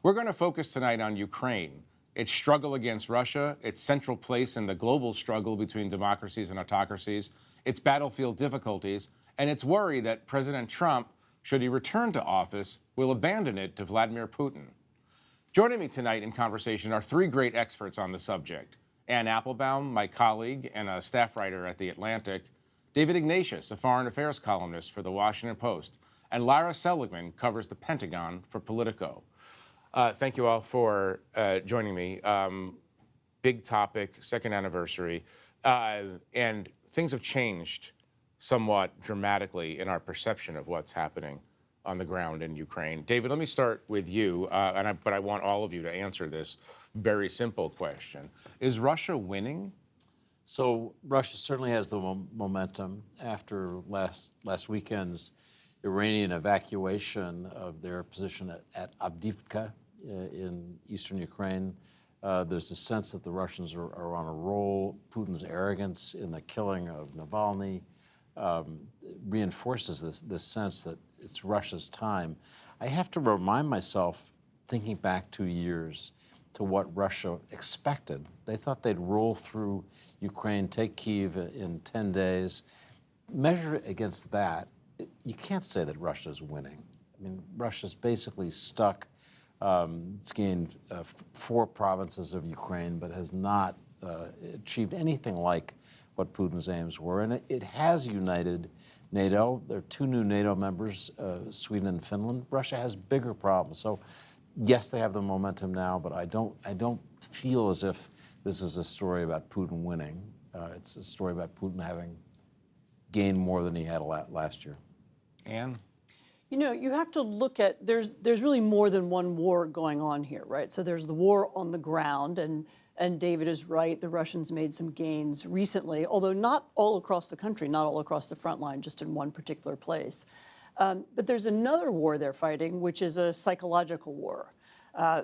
We're going to focus tonight on Ukraine, its struggle against Russia, its central place in the global struggle between democracies and autocracies, its battlefield difficulties, and its worry that President Trump, should he return to office, will abandon it to Vladimir Putin. Joining me tonight in conversation are three great experts on the subject. Ann Applebaum, my colleague and a staff writer at The Atlantic, David Ignatius, a foreign affairs columnist for The Washington Post, and Lara Seligman covers the Pentagon for Politico. Thank you all for joining me. Big topic, second anniversary, and things have changed somewhat dramatically in our perception of what's happening on the ground in Ukraine. David, let me start with you, but I want all of you to answer this very simple question. Is Russia winning? So Russia certainly has the momentum after last weekend's Iranian evacuation of their position at Avdiivka in eastern Ukraine. There's a sense that the Russians are on a roll. Putin's arrogance in the killing of Navalny reinforces this sense that it's Russia's time. I have to remind myself, thinking back 2 years, to what Russia expected. They thought they'd roll through Ukraine, take Kyiv in 10 days. Measure it against that, you can't say that Russia's winning. I mean, Russia's basically stuck. It's gained 4 provinces of Ukraine, but has not achieved anything like what Putin's aims were. And it has united NATO. There are 2 new NATO members, Sweden and Finland. Russia has bigger problems. So yes, they have the momentum now, but I don't feel as if this is a story about Putin winning. It's a story about Putin having gained more than he had last year. Ann? You know, you have to look at, there's really more than one war going on here, right? So there's the war on the ground, and David is right, the Russians made some gains recently, although not all across the country, not all across the front line, just in one particular place. But there's another war they're fighting, which is a psychological war.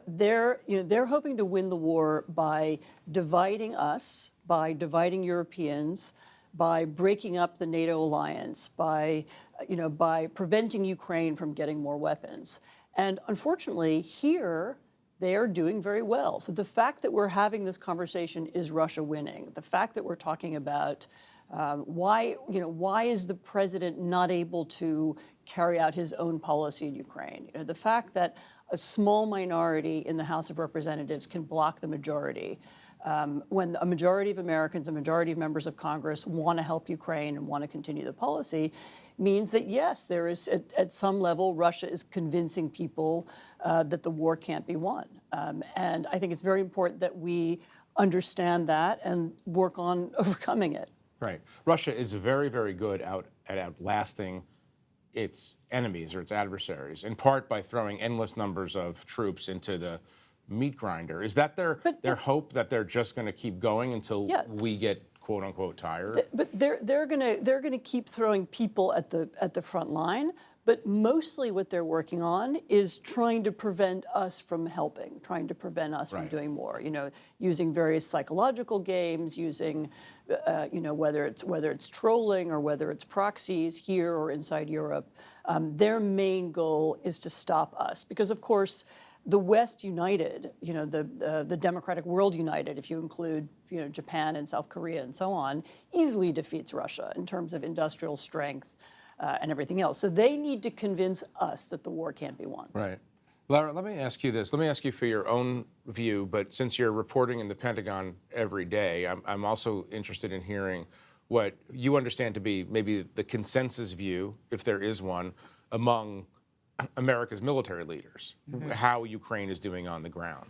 They're hoping to win the war by dividing us, by dividing Europeans, by breaking up the NATO alliance, by preventing Ukraine from getting more weapons. And unfortunately, here, they are doing very well. So the fact that we're having this conversation is Russia winning. The fact that we're talking about why is the president not able to carry out his own policy in Ukraine? The fact that a small minority in the House of Representatives can block the majority. When a majority of Americans, a majority of members of Congress want to help Ukraine and want to continue the policy, means that, yes, there is, at some level, Russia is convincing people that the war can't be won. And I think it's very important that we understand that and work on overcoming it. Right. Russia is very, very good at outlasting its enemies or its adversaries, in part by throwing endless numbers of troops into the meat grinder. Is that their hope, that they're just going to keep going until we get quote unquote tired? But they're gonna keep throwing people at the front line. But mostly what they're working on is trying to prevent us from helping, trying to prevent us from doing more. Using various psychological games, using whether it's trolling or whether it's proxies here or inside Europe. Their main goal is to stop us, because of course the West united, the democratic world united, if you include Japan and South Korea and so on, easily defeats Russia in terms of industrial strength and everything else. So they need to convince us that the war can't be won. Right. Lara, let me ask you this. Let me ask you for your own view, but since you're reporting in the Pentagon every day, I'm also interested in hearing what you understand to be maybe the consensus view, if there is one, among America's military leaders, how Ukraine is doing on the ground.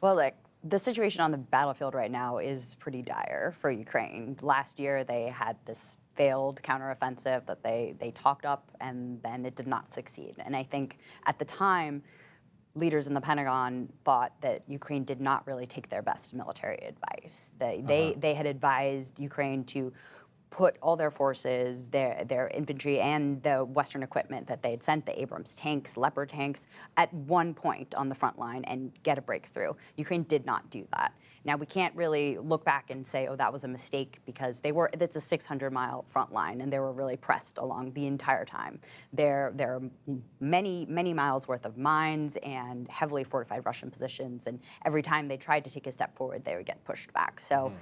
Well, look, the situation on the battlefield right now is pretty dire for Ukraine. Last year, they had this failed counteroffensive that they talked up, and then it did not succeed. And I think at the time, leaders in the Pentagon thought that Ukraine did not really take their best military advice. They had advised Ukraine to put all their forces, their infantry and the Western equipment that they had sent, the Abrams tanks, Leopard tanks, at one point on the front line and get a breakthrough. Ukraine did not do that. Now, we can't really look back and say, oh, that was a mistake, because it's a 600-mile front line, and they were really pressed along the entire time. There are many, many miles worth of mines and heavily fortified Russian positions, and every time they tried to take a step forward, they would get pushed back. So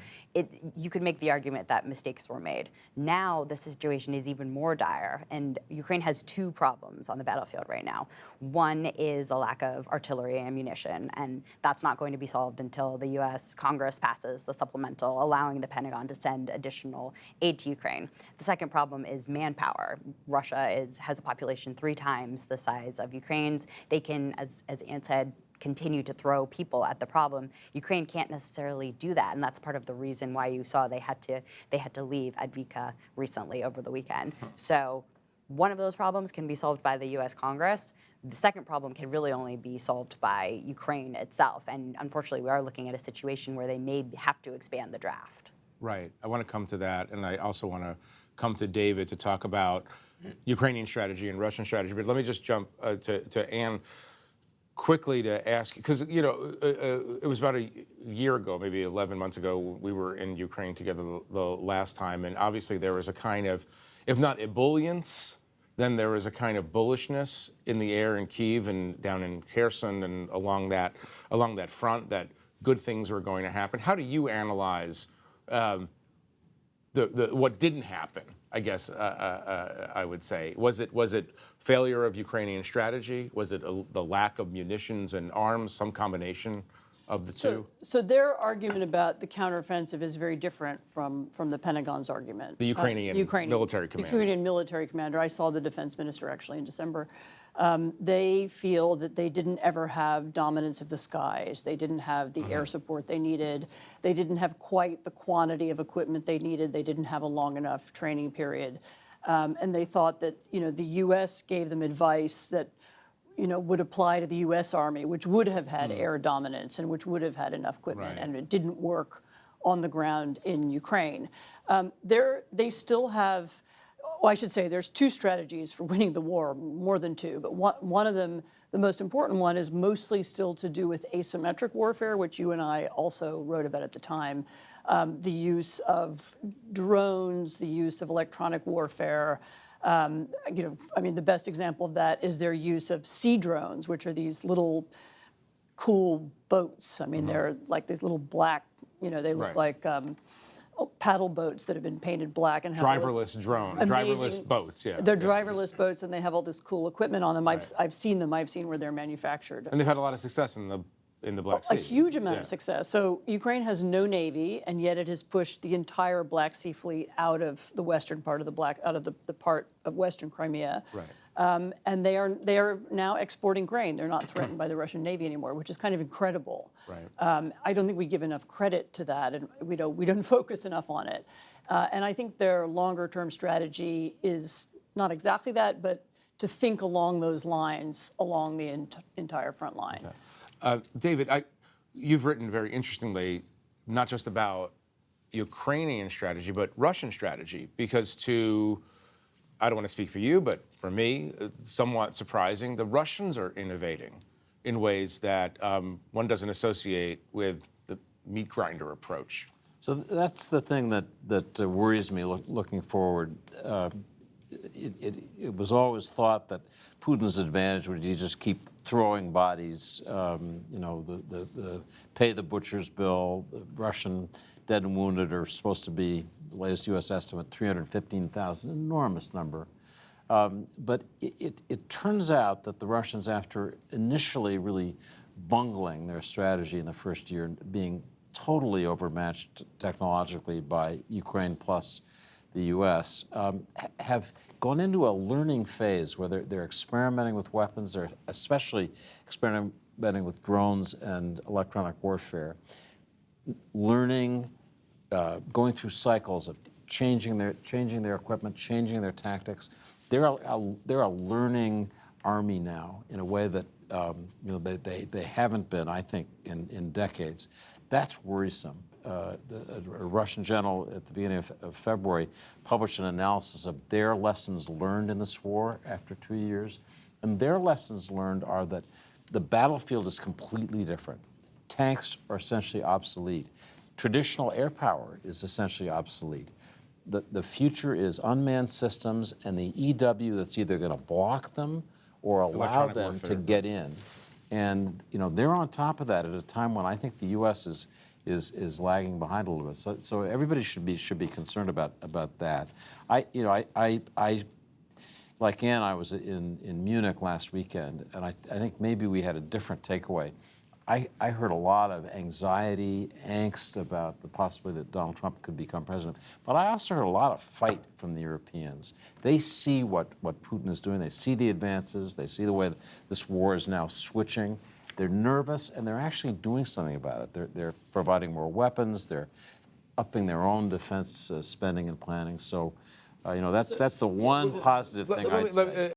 you could make the argument that mistakes were made. Now the situation is even more dire, and Ukraine has two problems on the battlefield right now. One is the lack of artillery ammunition, and that's not going to be solved until the U.S. Congress passes the supplemental allowing the Pentagon to send additional aid to Ukraine. The second problem is manpower. Russia has a population 3 times the size of Ukraine's. They can, as Anne said, continue to throw people at the problem. Ukraine can't necessarily do that, and that's part of the reason why you saw they had to leave Advika recently over the weekend. So one of those problems can be solved by the U.S. Congress. The second problem can really only be solved by Ukraine itself, and unfortunately, we are looking at a situation where they may have to expand the draft. Right. I want to come to that, and I also want to come to David to talk about Ukrainian strategy and Russian strategy. But let me just jump to Anne quickly to ask, because it was about a year ago, maybe 11 months ago, we were in Ukraine together the last time, and obviously there was a kind of, if not ebullience, then there was a kind of bullishness in the air in Kyiv and down in Kherson and along that front, that good things were going to happen. How do you analyze what didn't happen? I guess I would say, was it failure of Ukrainian strategy? Was it the lack of munitions and arms? Some combination of the two? So their argument about the counteroffensive is very different from the Pentagon's argument. The Ukrainian military commander. The Ukrainian military commander. I saw the defense minister actually in December. They feel that they didn't ever have dominance of the skies. They didn't have the air support they needed. They didn't have quite the quantity of equipment they needed. They didn't have a long enough training period. And they thought that, the U.S. gave them advice that, would apply to the U.S. Army, which would have had air dominance and which would have had enough equipment, and it didn't work on the ground in Ukraine. They still have, well, I should say there's 2 strategies for winning the war, more than 2, but one of them, the most important one, is mostly still to do with asymmetric warfare, which you and I also wrote about at the time. The use of drones, the use of electronic warfare. The best example of that is their use of sea drones, which are these little cool boats. They're like these little black, they look like paddle boats that have been painted black and have driverless boats. Yeah, they're driverless boats, and they have all this cool equipment on them. I've seen them. I've seen where they're manufactured. And they've had a lot of success in the Black Sea. A huge amount of success. So Ukraine has no navy, and yet it has pushed the entire Black Sea fleet out of the western part of the part of Western Crimea. Right. And they are now exporting grain. They're not threatened by the Russian Navy anymore, which is kind of incredible. Right. I don't think we give enough credit to that, and we don't focus enough on it. And I think their longer-term strategy is not exactly that, but to think along those lines along the entire front line. Okay. David, you've written very interestingly, not just about Ukrainian strategy, but Russian strategy, because I don't want to speak for you, but for me, somewhat surprising, the Russians are innovating in ways that one doesn't associate with the meat grinder approach. So that's the thing that worries me looking forward. It was always thought that Putin's advantage would be just keep throwing bodies, the pay the butcher's bill. The Russian dead and wounded are supposed to be, the latest U.S. estimate, 315,000, enormous number. But it turns out that the Russians, after initially really bungling their strategy in the first year, being totally overmatched technologically by Ukraine plus the U.S., have gone into a learning phase where they're experimenting with weapons. They're especially experimenting with drones and electronic warfare, learning, going through cycles of changing their equipment, changing their tactics. They're a learning army now in a way that they haven't been, I think, in decades. That's worrisome. A Russian general at the beginning of February published an analysis of their lessons learned in this war after 2 years. And their lessons learned are that the battlefield is completely different. tanks are essentially obsolete. Traditional air power is essentially obsolete. The future is unmanned systems and the EW that's either going to block them or allow Electronic them warfare. to get in. And they're on top of that at a time when I think the U.S. is lagging behind a little bit. So everybody should be concerned about that. Like Ann, I was in Munich last weekend, and I think maybe we had a different takeaway. I heard a lot of anxiety, angst about the possibility that Donald Trump could become president. But I also heard a lot of fight from the Europeans. They see what Putin is doing. They see the advances. They see the way this war is now switching. They're nervous, and they're actually doing something about it. They're providing more weapons. They're upping their own defense spending and planning. So, that's the one positive thing I'd say.